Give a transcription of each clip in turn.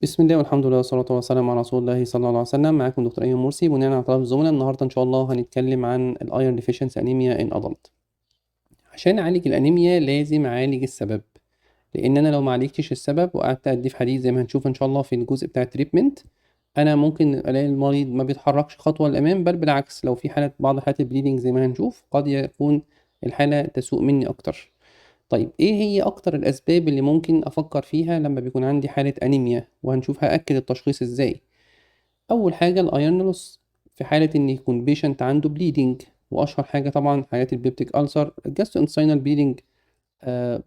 بسم الله والحمد لله والصلاة والسلام على رسول الله صلى الله عليه وسلم. معاكم دكتور أيمن مرسي بناء على طلب الزملاء. النهاردة إن شاء الله هنتكلم عن الأيرون ديفيشنسي أنيميا إن أدلت. عشان أعالج الأنيميا لازم أعالج السبب، لأن أنا لو معالجتش السبب وقعدت أدي في حديد زي ما هنشوف إن شاء الله في الجزء بتاع التريتمنت، أنا ممكن ألاقي المريض ما بيتحركش خطوة للأمام، بل بالعكس لو في بعض حالات البليدنج زي ما هنشوف قد يكون الحالة تسوء مني أكتر. طيب إيه هي أكتر الأسباب اللي ممكن أفكر فيها لما بيكون عندي حالة أنيميا، وهنشوف هأكد التشخيص إزاي. أول حاجة الأيرن لوس في حالة إن يكون بيشنت عنده بليدنج، وأشهر حاجة طبعا حالات البيبتيك ألسر، الجاسترو انتستينال بليدنج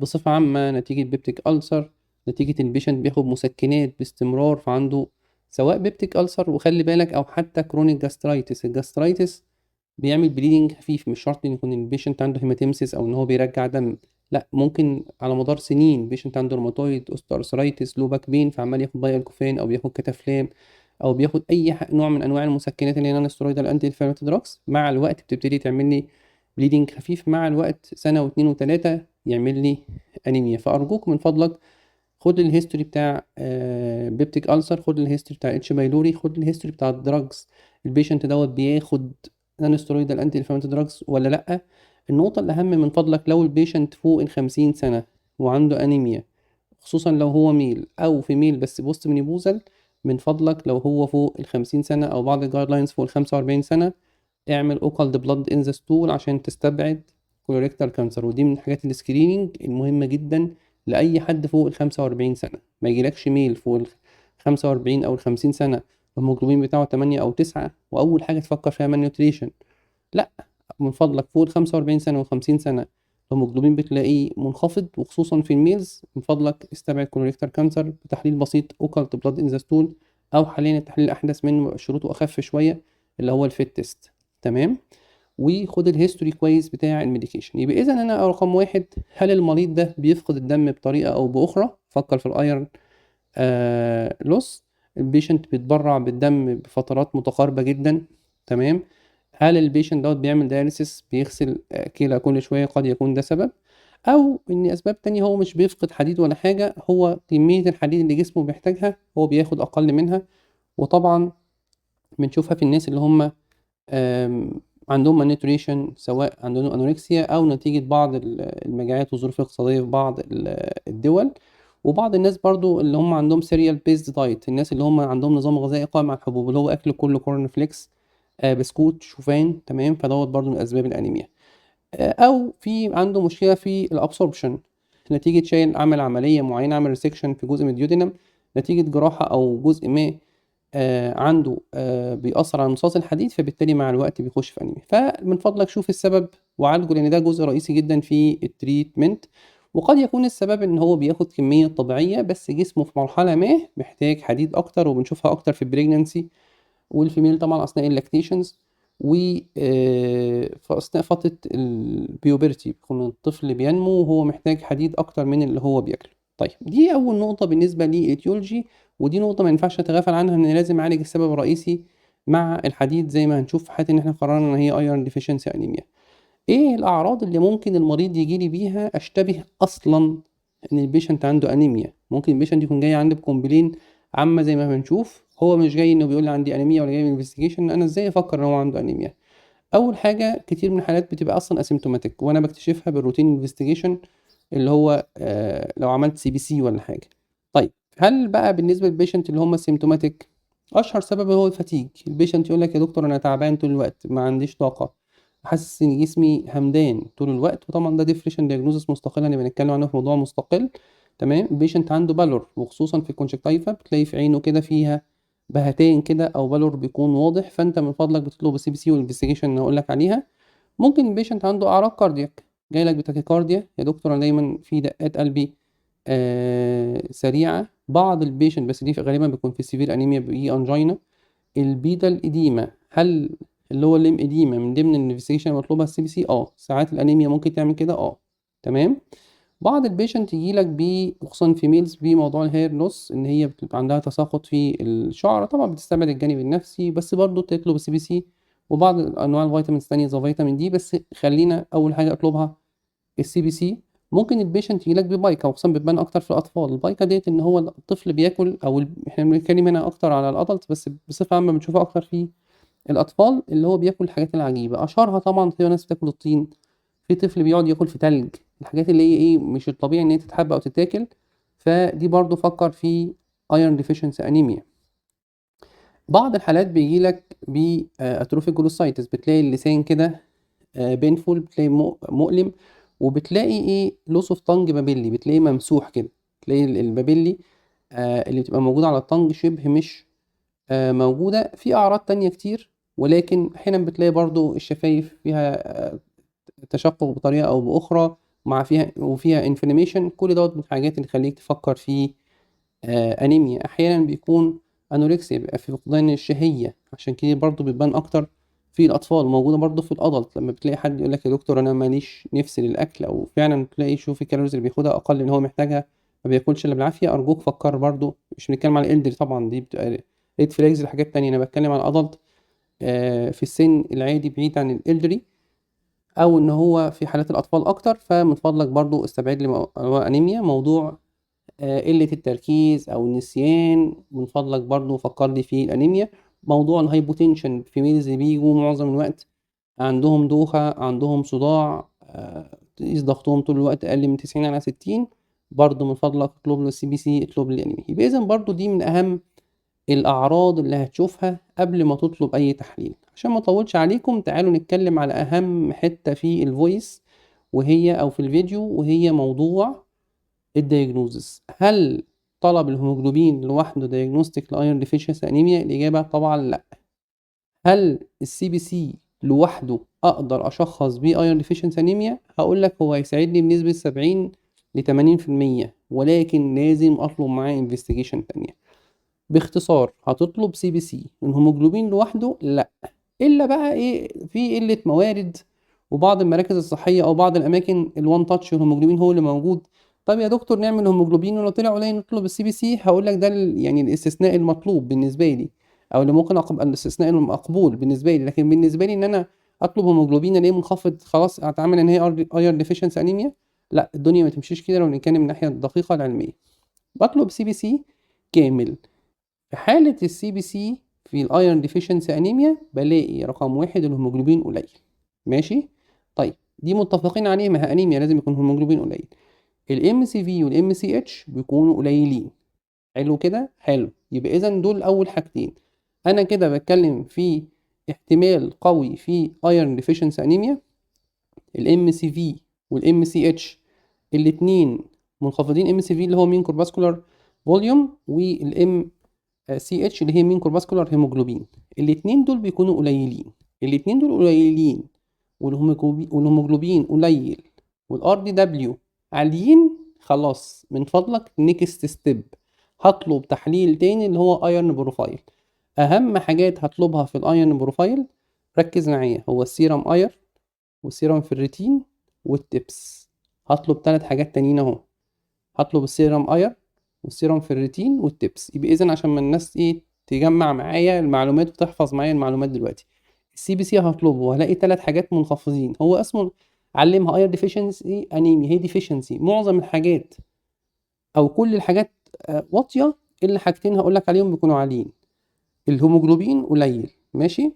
بصفة عامة نتيجة بيبتيك ألسر، نتيجة البيشنت بياخد مسكنات باستمرار فعنده سواء بيبتيك ألسر وخلي بالك أو حتى كرونيك جاسترايتس. الجاسترايتس بيعمل بليدنج خفيف، مش شرط إن يكون البيشنت عنده هيماتيمسيس أو إن هو بيرجع دم، لا ممكن على مدار سنين بيشنت عنده روماتويد اوستيوارثرايتس لو باك بين فعمال ياخد بايلكوفين أو بياخد كتافلام أو بياخد أي نوع من أنواع المسكنات اللي هي نون ستيرويدال أنتي انفلاماتوري دراجز، مع الوقت بتبتدي تعمل لي بليدنج خفيف، مع الوقت سنة واتنين وتلاتة يعمل لي أنيميا. فأرجوك من فضلك خد الهيستوري بتاع بيبتيك ألسر، خد الهيستوري بتاع اتش بايلوري، خد الهيستوري بتاع الدراجز، البيشنت دوت بياخد نون ستيرويدال انتي انفلاماتوري دراجز ولا لأ. النقطة الأهم من فضلك لو البيشنت فوق ال50 سنة وعنده أنيميا، خصوصا لو هو ميل أو فيميل بس بوست منيبوزال، من فضلك لو هو فوق ال50 سنة أو بعض الجايد لاينز فوق ال45 سنة اعمل اوكالد بلاد ان ذا ستول عشان تستبعد كولوريكتال كانسر. ودي من الحاجات السكريننج المهمة جدا لأي حد فوق ال45 سنة. ما يجيلكش ميل فوق ال45 أو ال50 سنة الهيموجلوبين بتاعه 8 أو 9 وأول حاجة تفكر فيها malnutrition، لأ، من فضلك فوق ال45 سنة و50 سنة الهيموجلوبين بتلاقيه منخفض وخصوصا في الميلز، من فضلك استبعد كولوريكتال كانسر بتحليل بسيط اوكالت بلاد ان ذا ستول، أو حاليا التحليل الأحدث منه شروطه أخف شوية اللي هو الفيت تيست. تمام. وخد الهيستوري كويس بتاع الميديكيشن. يبقى اذا انا رقم واحد، هل المريض ده بيفقد الدم بطريقه او باخرى؟ فكر في الايرن لوس. البيشنت بيتبرع بالدم بفترات متقاربه جدا. تمام. هل البيشنت دوت بيعمل دياليسيس بيغسل كلى كل شويه؟ قد يكون ده سبب، او ان اسباب تانية هو مش بيفقد حديد ولا حاجه، هو كميه الحديد اللي جسمه بيحتاجها هو بياخد اقل منها. وطبعا بنشوفها في الناس اللي هم عندهم malnutrition، سواء عندهم أنوركسيا أو نتيجة بعض المجاعات والظروف الاقتصادية في بعض الدول. وبعض الناس برضو اللي هم عندهم cereal based diet، الناس اللي هم عندهم نظام غذائي قائم على الحبوب اللي هو أكل كله كورن فليكس، بسكوت شوفان. تمام. فدوت برضو من أسباب الأنيميا. أو في عنده مشكلة في الأبسوربشن نتيجة شايل، عمل عملية معينة، عمل ريسكشن في جزء من الديودينم نتيجة جراحة أو جزء ما عنده بيأثر على امتصاص الحديد، فبالتالي مع الوقت بيخش في أنيميا. فمن فضلك شوف السبب وعالجه، لأن ده جزء رئيسي جدا في التريتمنت. وقد يكون السبب إن هو بياخد كمية طبيعية بس جسمه في مرحلة ما محتاج حديد أكتر، وبنشوفها أكتر في البريجنانسي والفيميل طبعا أثناء اللاكتيشنز، و في أثناء فترة البيوبرتي بيكون الطفل بينمو وهو محتاج حديد أكتر من اللي هو بياكله. طيب دي أول نقطة بالنسبة للإيتيولوجي، ودي نقطة ما ينفعش نتغافل عنها، إن لازم أعالج السبب الرئيسي مع الحديد زي ما هنشوف في حالة إن إحنا قررنا إن هي أيرون ديفيشنسي أنيميا. إيه الأعراض اللي ممكن المريض يجي لي بيها أشتبه أصلا إن البيشنت عنده أنيميا؟ ممكن البيشنت يكون جاي عندي بكومبلين عامة زي ما بنشوف، هو مش جاي إنه بيقول لي عندي أنيميا ولا جاي من انفستيجيشن. أنا إزاي أفكر إن هو عنده أنيميا؟ أول حاجة كتير من الحالات بتبقى أصلا اسيمتوماتيك وأنا بكتشفها بالروتين انفستيجيشن اللي هو لو عملت سي بي سي ولا حاجة. طيب هل بقى بالنسبة للبيشنت اللي هم السيمتوماتيك، أشهر سبب هو الفاتيج. البيشنت يقول لك يا دكتور أنا تعبان طول الوقت، ما عنديش طاقة، حاسس إن جسمي همدان طول الوقت. وطبعا ده ديفريشن دياجنوزس مستقل هنبقى بنتكلم عنه في موضوع مستقل. تمام. البيشنت عنده بالور، وخصوصا في الكونجكتيفا بتلاقي في عينه كده فيها بهتين كده او بالور بيكون واضح، فانت من فضلك بتطلب السي بي سي والانفستيجيشن اللي هقول لك عليها. ممكن البيشنت عنده اعراض كاردياك، جاي لك بتاكيكارديا، يا دكتور انا دايما في دقات قلبي سريعه. بعض البيشنت بس دي غالبا بيكون في سيفير انيميا بيجي انجينا. البيتا الإديمة، هل اللي هو الليم إديمة من ضمن الانفستيجيشن المطلوبة السي بي سي؟ ساعات الأنيميا ممكن تعمل كده تمام. بعض البيشنت يجيلك خصوصا في ميلز بموضوع الهير لوس، ان هي بتبقى عندها تساقط في الشعر، طبعا بتستبعد الجانب النفسي بس برضه تطلب السي بي سي. وبعض انواع الفيتامينز التانية زي فيتامين دي، بس خلينا اول حاجه اطلبها السي بي سي. ممكن البيشنت يجيلك ببايكا، وخصوصا بتبان اكتر في الاطفال. البايكا ديت ان هو الطفل بياكل، او احنا بنتكلم هنا اكتر على الادلت، بس بصفه عامه بنشوفها اكتر في الاطفال، اللي هو بياكل الحاجات العجيبه. اشهرها طبعا في ناس بتاكل الطين، في طفل بيقعد ياكل في تلج، الحاجات اللي هي ايه مش الطبيعي ان هي تتحب او تتاكل. فدي برضو فكر في ايرون ديفيشنسي انيميا. بعض الحالات بيجيلك باتروفيك جلوسايتس، بتلاقي اللسان كده بينفول، بتلاقي مؤلم، وبتلاقي ايه لوس اوف تانج بابيلي، بتلاقيه ممسوح كده، تلاقي البابيلي اللي بتبقى موجودة على التانج شبه مش موجودة. في أعراض تانية كتير، ولكن أحيانا بتلاقي برضو الشفايف فيها تشقق بطريقة أو بأخرى، وفيها انفلاميشن. كل دوت من الحاجات اللي تخليك تفكر في أنيميا. أحيانا بيكون أنوركسيا، بيبقى في فقدان الشهية، عشان كده برضو بتبان أكتر في الأطفال، موجودة برضو في الأدلت. لما بتلاقي حد يقول لك يا دكتور أنا ماليش نفس للأكل، أو فعلا تلاقي شوف الكالوريز اللي بياخدها أقل من اللي هو محتاجها، ما بياكلش إلا بالعافية، أرجوك فكر برضو. مش بنتكلم على الإلدري طبعا، دي بتبقى ريد فلاجز لحاجات تانية. أنا بتكلم على الأدلت في السن العادي بعيد عن الإلدري، أو إن هو في حالات الأطفال أكتر. فمن فضلك برضو استبعد لي أنيميا. موضوع قلة التركيز أو النسيان، من فضلك برضو فكر لي في الأنيميا. موضوع الهايبوتنشن في ميلز اللي بيجوا معظم الوقت عندهم دوخة، عندهم صداع، تقيس ضغطهم طول الوقت أقل من 90/60، برضو من فضلك اطلب له CBC، اطلب لي الأنيميا. يبقى إذا برضو دي من أهم الأعراض اللي هتشوفها قبل ما تطلب أي تحليل. عشان ما أطولش عليكم، تعالوا نتكلم على أهم حتة في الفويس وهي أو في الفيديو، وهي موضوع الدياجنوزس. هل طلب الهيموجلوبين لوحده دياجنوستيك لايرون ديفيشنسي انيميا؟ الإجابة طبعا لا. هل السي بي سي لوحده أقدر أشخص بيه ايرون ديفيشنسي انيميا؟ هقول لك هو هيساعدني بنسبة 70 ل 80%، ولكن لازم أطلب معاه انفستيجيشن تانية. باختصار، هتطلب سي بي سي. الهيموجلوبين لوحده لا، الا بقى ايه في قله موارد، وبعض المراكز الصحيه او بعض الاماكن الوان تاتش الهيموجلوبين هو اللي موجود. طب يا دكتور نعمل هيموجلوبين ولو طلع قليل نطلب السي بي سي. هقول لك ده يعني الاستثناء المطلوب بالنسبه لي، او اللي ممكن الاستثناء المقبول بالنسبه لي. لكن بالنسبه لي ان انا اطلب هيموجلوبين الاقيه منخفض خلاص اتعامل ان هي ايرون ديفيشنسي انيميا؟ لا، الدنيا ما تمشيش كده لو نتكلم من الناحيه الدقيقه العلميه. بطلب سي بي سي كامل. في حالة السي بي سي في الايرون ديفيشنسي انيميا بلاقي رقم واحد الهيموجلوبين قليل. ماشي؟ طيب دي متفقين عليه، ما هي انيميا لازم يكون الهيموجلوبين قليل. الام سي في والام سي اتش بيكونوا قليلين. حلو كده؟ حلو. يبقى اذا دول اول حاجتين. انا كده بتكلم في احتمال قوي في ايرون ديفيشنسي انيميا. الام سي في والام سي اتش الاتنين منخفضين. ام سي في اللي هو مين كورباسكولار فوليوم، والام سي اتش اللي هي مين كورباسكولار هيموجلوبين. الاتنين دول بيكونوا قليلين. الاتنين دول قليلين والهيموجلوبين قليل والار دي دبليو عاليين، خلاص من فضلك نيكست ستيب هطلب تحليل تاني اللي هو ايرن بروفايل. اهم حاجات هطلبها في الايرن بروفايل، ركز معايا، هو السيرم اير والسيرم فيريتين والتبس. هطلب 3 حاجات تانيين اهو، هطلب السيرم اير والسيرم فيريتين والتبس. يبقى اذا عشان ما الناس ايه تجمع معايا المعلومات وتحفظ معايا المعلومات دلوقتي، السي بي سي هطلبه وهلاقي 3 حاجات منخفضين. هو اسمه علمها اير ديفيشنسي انيميا، هي ديفيشنسي. معظم الحاجات او كل الحاجات واطيه، الا حاجتين هقول لك عليهم بيكونوا عاليين. الهيموجلوبين قليل، ماشي،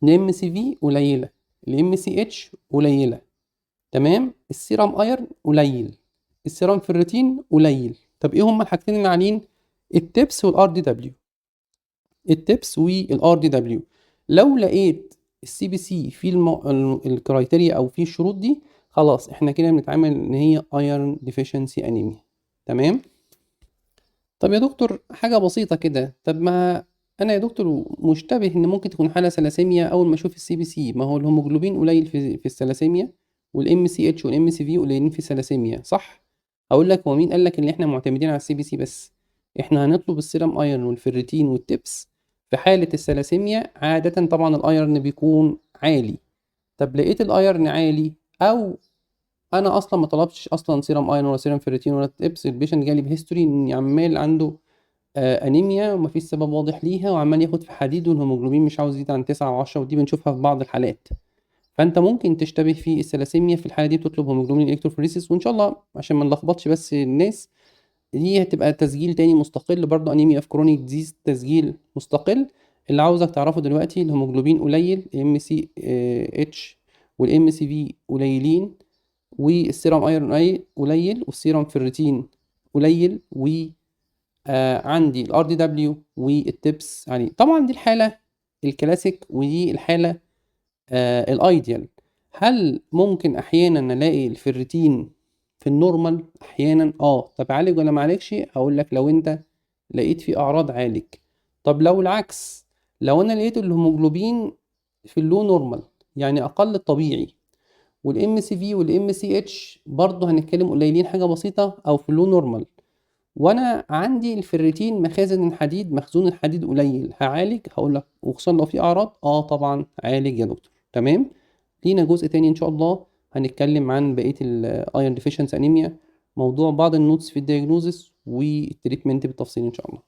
الام سي في قليله، الام سي اتش قليله، تمام، السيرم ايرن قليل، السيرم فيريتين قليل. طب ايه هما الحاجتين اللي عاليين؟ التبس والار دي دبليو. التبس والار دي دبليو. لو لقيت السي بي سي في الكرايتيريا او في الشروط دي، خلاص احنا كده بنتعامل ان هي ايرون ديفيشنسي انيميا. تمام. طب يا دكتور حاجه بسيطه كده، طب ما انا يا دكتور مشتبه ان ممكن تكون حاله ثلاسيميا اول ما اشوف السي بي سي. ما هو الهيموجلوبين قليل في الثلاسيميا، والام سي اتش والام سي في قليلين في الثلاسيميا، صح؟ اقول لك هو مين قال لك ان احنا معتمدين على السي بي سي بس؟ احنا هنطلب السيرم ايرون والفيريتين والتبس في حاله الثلاسيميا. عاده طبعا الايرون بيكون عالي. طب لقيت الايرون عالي، او انا اصلا ما طلبتش اصلا سيرم ايرون ولا سيرم فيريتين ولا تبس، البيشنت جالي بهيستوري ان عمال عنده انيميا ومفيش سبب واضح ليها، وعمال ياخد في حديد والهيموجلوبين مش عاوز يزيد عن 9 و10، ودي بنشوفها في بعض الحالات. فانت ممكن تشتبه في الثلاسيميا، في الحاله دي بتطلب هيموجلوبين الكتروفوريسيس، وان شاء الله عشان ما نلخبطش بس الناس، دي هتبقى تسجيل تاني مستقل برضه، انيميا في كرونيك ديزيز تسجيل مستقل. اللي عاوزك تعرفه دلوقتي الهيموجلوبين قليل، ام سي اتش والام سي في قليلين، والسيرم ايرون قليل، والسيرم فيرتين قليل، و عندي الار دي دبليو والتبس يعني. طبعا دي الحاله الكلاسيك، ودي الحاله الايديال. هل ممكن احيانا نلاقي الفيرتين في النورمال احيانا؟ طب عالج ولا معالجش؟ اقول لك لو انت لقيت فيه اعراض عالج. طب لو العكس، لو انا لقيت الهيموجلوبين في اللو نورمال يعني اقل الطبيعي، والام سي في والام سي اتش برضه هنتكلم قليلين حاجه بسيطه او في اللو نورمال، وانا عندي الفيريتين مخازن الحديد، مخزون الحديد قليل، هعالج؟ هقول لك وخصوصا لو في اعراض طبعا عالج يا دكتور. تمام. لينا جزء تاني ان شاء الله هنتكلم عن بقيه الايرون ديفيشنسي انيميا، موضوع بعض النوتس في الدياجنوزس والتريتمنت بالتفصيل ان شاء الله.